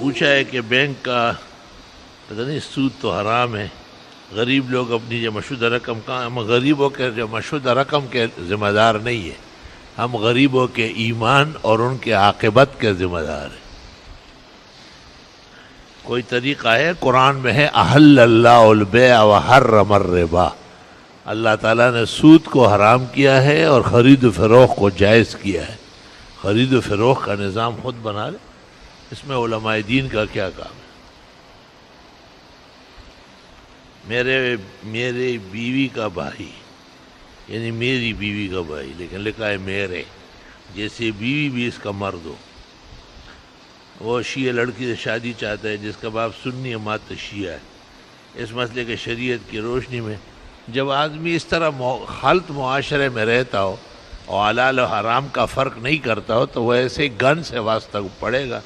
پوچھا ہے کہ بینک کا پتہ نہیں سود تو حرام ہے، غریب لوگ اپنی جمع شدہ رقم کا، ہم غریبوں کے جمع شدہ رقم کے ذمہ دار نہیں ہیں، ہم غریبوں کے ایمان اور ان کے عاقبت کے ذمہ دار ہیں۔ کوئی طریقہ ہے؟ قرآن میں ہے احل اللہ البیع وحرم الربا، اللہ تعالیٰ نے سود کو حرام کیا ہے اور خرید و فروخت کو جائز کیا ہے۔ خرید و فروخت کا نظام خود بنا لے، اس میں علماء دین کا کیا کام ہے؟ میرے بیوی کا بھائی، یعنی میری بیوی کا بھائی، لیکن لکھا ہے میرے، جیسے بیوی بھی اس کا مرد ہو۔ وہ شیعہ لڑکی سے شادی چاہتا ہے جس کا باپ سنی ہے، ماں شیعہ ہے۔ اس مسئلے کے شریعت کی روشنی میں جب آدمی اس طرح خلط معاشرے میں رہتا ہو اور حلال و حرام کا فرق نہیں کرتا ہو تو وہ ایسے گن سے واسطہ پڑے گا۔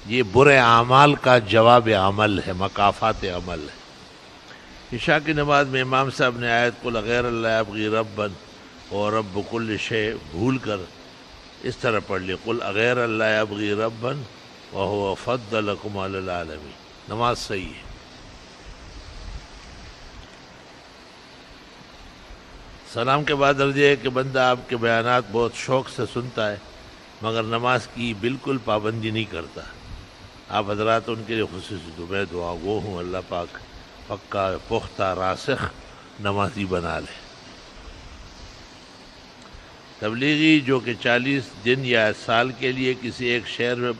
یہ برے اعمال کا جواب عمل ہے، مکافات عمل ہے۔ عشاء کی نماز میں امام صاحب نے آیت قل غیر اللہ ابغی ربا اور رب کل شیء بھول کر اس طرح پڑھ لی، قل غیر اللہ ابغی ربا وہو فضلکم علی العالمین۔ نماز صحیح ہے۔ سلام کے بعد عرض ہے کہ بندہ آپ کے بیانات بہت شوق سے سنتا ہے مگر نماز کی بالکل پابندی نہیں کرتا۔ آپ حضرات ان کے لیے خصوصی دعا گو ہوں، اللہ پاک پکا پختہ راسخ نمازی بنا لے۔ تبلیغی جو کہ 40 دن یا سال کے لیے کسی ایک شہر میں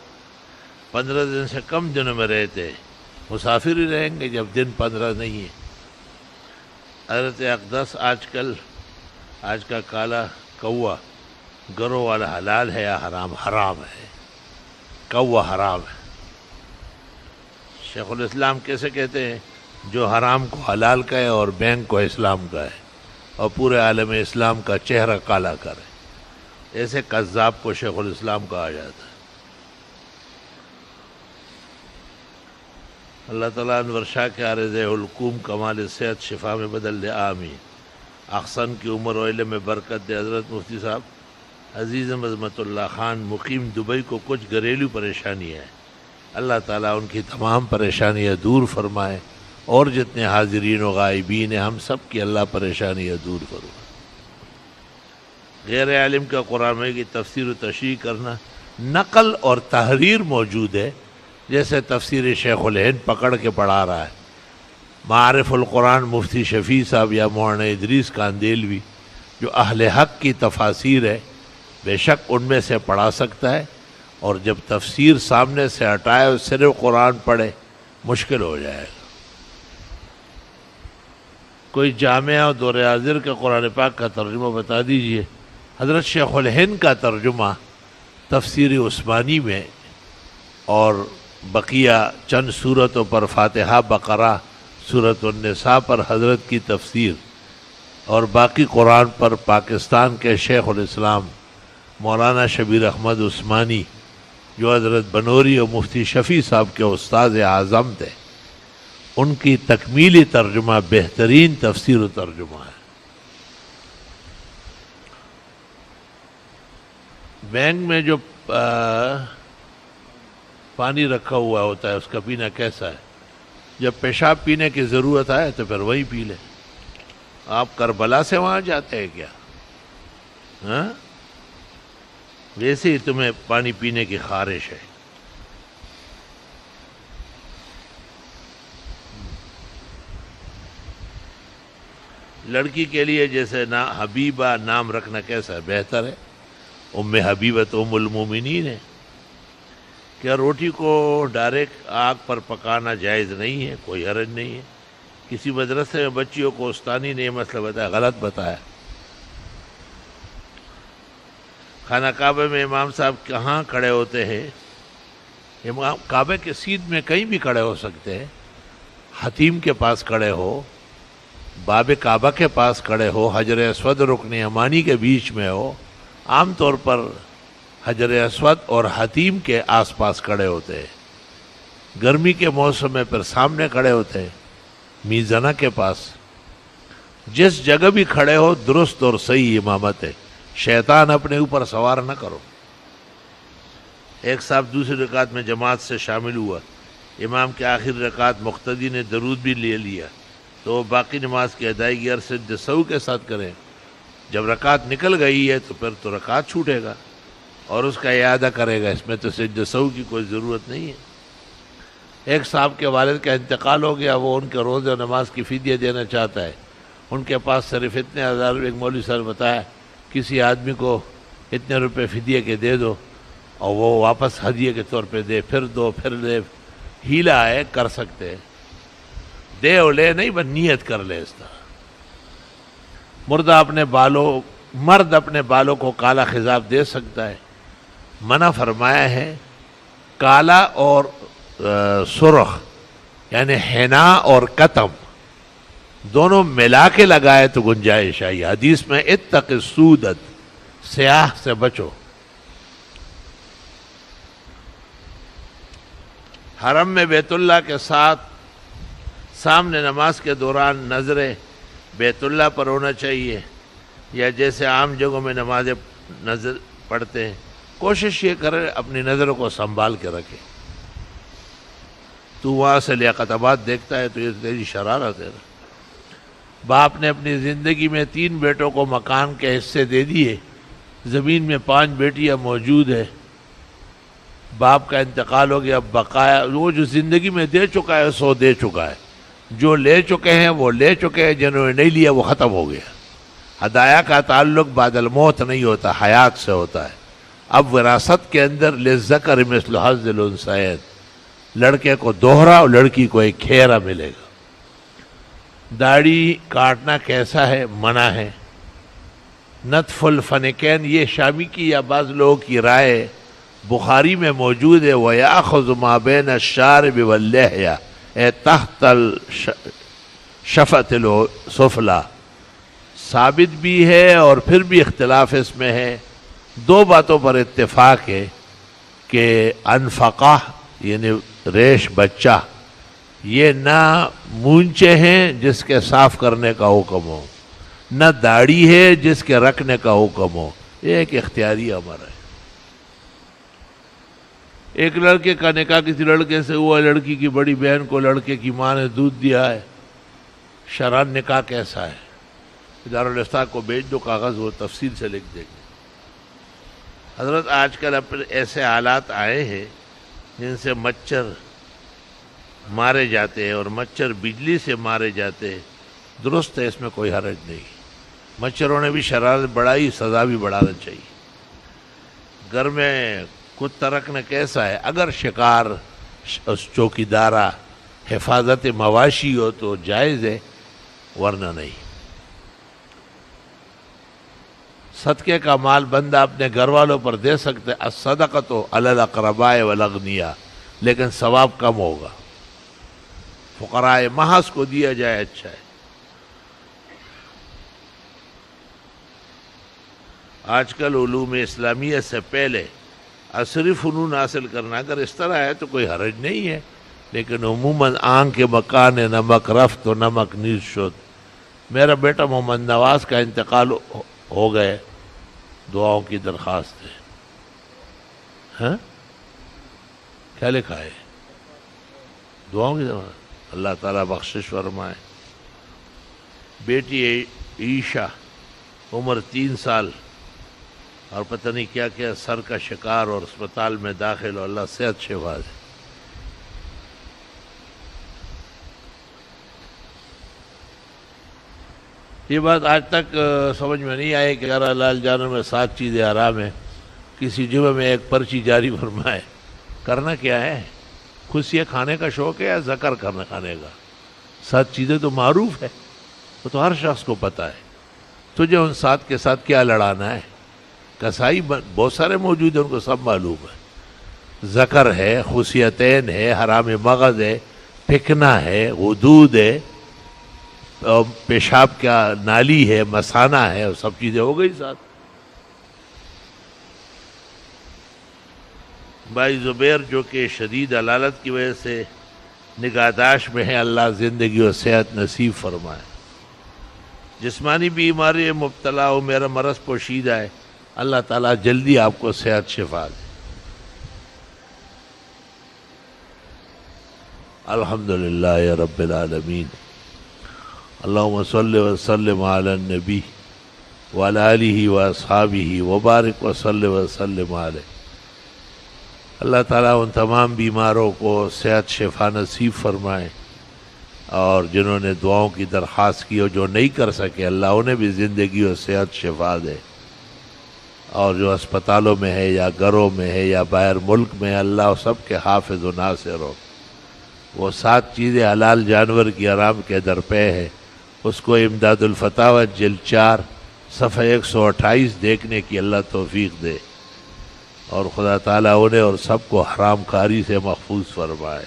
15 دن سے کم دنوں میں رہتے ہیں، مسافر ہی رہیں گے جب دن 15 نہیں ہے۔ حضرت اقدس آج کا کالا کوا گروں والا حلال ہے یا حرام؟ حرام ہے، کوا حرام ہے۔ شیخ الاسلام کیسے کہتے ہیں؟ جو حرام کو حلال کہے اور بینک کو اسلام کا ہے اور پورے عالم اسلام کا چہرہ کالا کرے، ایسے کذاب کو شیخ الاسلام کہا جاتا ہے۔ اللہ تعالیٰ انور شاہ کے عارض القوم کمال صحت شفا میں بدل دے، آمین۔ احسن کی عمر و علم میں برکت دے۔ حضرت مفتی صاحب عزیز عظمت اللہ خان مقیم دبئی کو کچھ گھریلو پریشانیاں ہیں، اللہ تعالیٰ ان کی تمام پریشانیاں دور فرمائے، اور جتنے حاضرین و غائبین ہیں ہم سب کی اللہ پریشانیاں دور فرمائے۔ غیر عالم کا قرآن کی تفسیر و تشریح کرنا، نقل اور تحریر موجود ہے، جیسے تفسیر شیخ الہند پکڑ کے پڑھا رہا ہے، معارف القرآن مفتی شفیع صاحب یا مولانا ادریس کاندیلوی جو اہل حق کی تفاسیر ہے، بے شک ان میں سے پڑھا سکتا ہے، اور جب تفسیر سامنے سے ہٹائے اور صرف قرآن پڑھے مشکل ہو جائے گا۔ کوئی جامعہ اور دور حاضر کے قرآن پاک کا ترجمہ بتا دیجئے۔ حضرت شیخ الہند کا ترجمہ تفسیر عثمانی میں اور بقیہ چند صورتوں پر، فاتحہ، بقرہ، سورۃ النساء پر حضرت کی تفسیر، اور باقی قرآن پر پاکستان کے شیخ الاسلام مولانا شبیر احمد عثمانی جو حضرت بنوری اور مفتی شفیع صاحب کے استاد اعظم تھے، ان کی تکمیلی ترجمہ بہترین تفسیر و ترجمہ ہے۔ بینک میں جو پانی رکھا ہوا ہوتا ہے اس کا پینا کیسا ہے؟ جب پیشاب پینے کی ضرورت آئے تو پھر وہی پی لے۔ آپ کربلا سے وہاں جاتے ہیں کیا؟ ہاں، ویسے ہی تمہیں پانی پینے کی خواہش ہے۔ لڑکی کے لیے جیسے حبیبہ نام رکھنا کیسا ہے؟ بہتر ہے۔ ام حبیبہ تو ام المومنین ہے۔ کیا روٹی کو ڈائریکٹ آگ پر پکانا جائز نہیں ہے؟ کوئی حرج نہیں ہے۔ کسی مدرسے میں بچیوں کو استانی نے یہ مسئلہ بتایا، غلط بتایا۔ خانہ کعبہ میں امام صاحب کہاں کھڑے ہوتے ہیں؟ امام کعبہ کے سیدھ میں کہیں بھی کھڑے ہو سکتے ہیں، حتیم کے پاس کھڑے ہو، باب کعبہ کے پاس کھڑے ہو، حجر اسود رکن یمانی کے بیچ میں ہو۔ عام طور پر حجر اسود اور حتیم کے آس پاس کھڑے ہوتے ہیں۔ گرمی کے موسم میں پھر سامنے کھڑے ہوتے ہیں، میزانہ کے پاس۔ جس جگہ بھی کھڑے ہو درست اور صحیح امامت ہے، شیطان اپنے اوپر سوار نہ کرو۔ ایک صاحب دوسری رکعت میں جماعت سے شامل ہوا، امام کے آخر رکعت مقتدی نے درود بھی لے لیا، تو باقی نماز کی ادائیگی اور سجدہ سہو کے ساتھ کریں۔ جب رکعت نکل گئی ہے تو پھر تو رکعت چھوٹے گا اور اس کا اعادہ کرے گا، اس میں تو سجدہ سہو کی کوئی ضرورت نہیں ہے۔ ایک صاحب کے والد کا انتقال ہو گیا، وہ ان کے روزے اور نماز کی فدیہ دینا چاہتا ہے، ان کے پاس صرف اتنے ہزار، ایک مولوی صاحب نے بتایا کسی آدمی کو اتنے روپے فدیہ کے دے دو اور وہ واپس ہدیے کے طور پہ دے، پھر دو پھر دے، ہیلا ہے، کر سکتے ہیں، دے اور لے نہیں، بس نیت کر لے اس طرح۔ مرد اپنے بالوں کو کالا خضاب دے سکتا ہے، منع فرمایا ہے کالا اور سرخ یعنی حنا اور کتم دونوں ملا کے لگائے تو گنجائش آئی۔ حدیث میں اتق السودت، سیاہ سے بچو۔ حرم میں بیت اللہ کے ساتھ سامنے نماز کے دوران نظریں بیت اللہ پر ہونا چاہیے، یا جیسے عام جگہوں میں نمازیں نظر پڑھتے ہیں، کوشش یہ کرے اپنی نظروں کو سنبھال کے رکھے۔ تو وہاں سے لیاقت آباد دیکھتا ہے تو یہ تیری شرارت ہے۔ باپ نے اپنی زندگی میں 3 بیٹوں کو مکان کے حصے دے دیے، زمین میں 5 بیٹیاں موجود ہیں، باپ کا انتقال ہو گیا، بقایا وہ جو زندگی میں دے چکا ہے سو دے چکا ہے، جو لے چکے ہیں وہ لے چکے ہیں، جنہوں نے نہیں لیا وہ ختم ہو گیا۔ ہدایہ کا تعلق بعد الموت نہیں ہوتا، حیات سے ہوتا ہے۔ اب وراثت کے اندر للذکر مثل حظ الانثیین، لڑکے کو دوہرا اور لڑکی کو ایک کھیرا ملے گا۔ داڑھی کاٹنا کیسا ہے؟ منع ہے۔ نتف الفنکین یہ شامی کی یا بعض لوگوں کی رائے بخاری میں موجود ہے، وَيَأْخُذُ مَا بَيْنَ الشَّارِبِ وَاللِّحْيَةِ اے تحت الشفۃ السفلی، ثابت بھی ہے اور پھر بھی اختلاف اس میں ہے۔ 2 باتوں پر اتفاق ہے کہ انفقہ یعنی ریش بچہ یہ نہ مونچے ہیں جس کے صاف کرنے کا حکم ہو، نہ داڑھی ہے جس کے رکھنے کا حکم ہو، یہ ایک اختیاری امر ہے۔ ایک لڑکے کا نکاح کسی لڑکے سے ہوا، لڑکی کی بڑی بہن کو لڑکے کی ماں نے دودھ دیا ہے، شرعاً نکاح کیسا ہے؟ دارالفتہ کو بھیج دو کاغذ، وہ تفصیل سے لکھ دیں گے۔ حضرت آج کل ایسے حالات آئے ہیں جن سے مچھر مارے جاتے ہیں اور مچھر بجلی سے مارے جاتے ہیں، درست ہے، اس میں کوئی حرج نہیں۔ مچھروں نے بھی شرارت بڑھائی، سزا بھی بڑھانا چاہیے۔ گھر میں کتا رکھنا کیسا ہے؟ اگر شکار چوکیدارہ حفاظت مواشی ہو تو جائز ہے، ورنہ نہیں۔ صدقے کا مال بندہ اپنے گھر والوں پر دے سکتے، الصدقۃ علی الاقرباء والاغنیاء، لیکن ثواب کم ہوگا۔ فقراء محض کو دیا جائے اچھا ہے۔ آج کل علوم اسلامیہ سے پہلے عصری فنون حاصل کرنا اگر اس طرح ہے تو کوئی حرج نہیں ہے، لیکن عموماً آنکھ کے مکان نمک رفت و نمک نیز شد۔ میرا بیٹا محمد نواز کا انتقال ہو گئے، دعاؤں کی درخواست ہے۔ ہاں کیا لکھا ہے؟ دعاؤں کی درخواست، اللہ تعالیٰ بخشش فرمائے۔ بیٹی عیشہ عمر 3 سال اور پتہ نہیں کیا کیا سر کا شکار اور اسپتال میں داخل ہو، اللہ صحت شفا دے۔ یہ بات آج تک سمجھ میں نہیں آئی کہ 11 لال جانوں میں 7 چیزیں حرام ہیں، کسی جمعے میں ایک پرچی جاری فرمائے۔ کرنا کیا ہے؟ خوشیاں کھانے کا شوق ہے یا ذکر کرنا کھانے کا؟ 7 چیزیں تو معروف ہے، وہ تو ہر شخص کو پتہ ہے، تجھے ان 7 کے ساتھ کیا لڑانا ہے؟ کسائی بہت سارے موجود ہیں، ان کو سب معلوم ہے۔ ذکر ہے، خصیتین ہے، حرام مغز ہے، پھکنا ہے، غدود ہے، پیشاب کا نالی ہے، مثانہ ہے، اور سب چیزیں ہو گئی ساتھ۔ بھائی زبیر جو کہ شدید علالت کی وجہ سے نگہداشت میں ہے، اللہ زندگی و صحت نصیب فرمائے۔ جسمانی بیماری مبتلا ہو، میرا مرض پوشیدہ ہے، اللہ تعالیٰ جلدی آپ کو صحت شفا دے۔ الحمدللہ رب العالمین۔ اللہم صلی وسلم علی النبی وعلی آلہ واصحابہ وبارک وصلی وسلم علیہ۔ اللہ تعالیٰ ان تمام بیماروں کو صحت شفا نصیب فرمائے، اور جنہوں نے دعاؤں کی درخواست کی اور جو نہیں کر سکے اللہ انہیں بھی زندگی اور صحت شفا دے، اور جو اسپتالوں میں ہے یا گھروں میں ہے یا باہر ملک میں ہے اللہ سب کے حافظ و ناصر ہو۔ وہ 7 چیزیں حلال جانور کی حرام کے درپے ہے، اس کو امداد الفتاوی جلد 4 صفحہ 128 دیکھنے کی اللہ توفیق دے، اور خدا تعالیٰ انہیں اور سب کو حرام کاری سے محفوظ فرمائے۔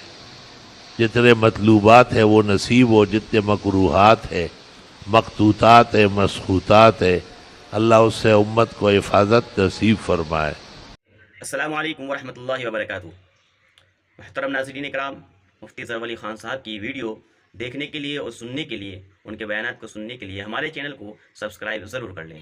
جتنے مطلوبات ہیں وہ نصیب ہو، جتنے مکروہات ہیں، مقتوطات ہیں، مسخوطات ہیں، اللہ اس سے امت کو حفاظت نصیب فرمائے۔ السلام علیکم ورحمۃ اللہ وبرکاتہ۔ محترم ناظرین اکرام، مفتی ظفر علی خان صاحب کی ویڈیو دیکھنے کے لیے اور سننے کے لیے، ان کے بیانات کو سننے کے لیے ہمارے چینل کو سبسکرائب ضرور کر لیں۔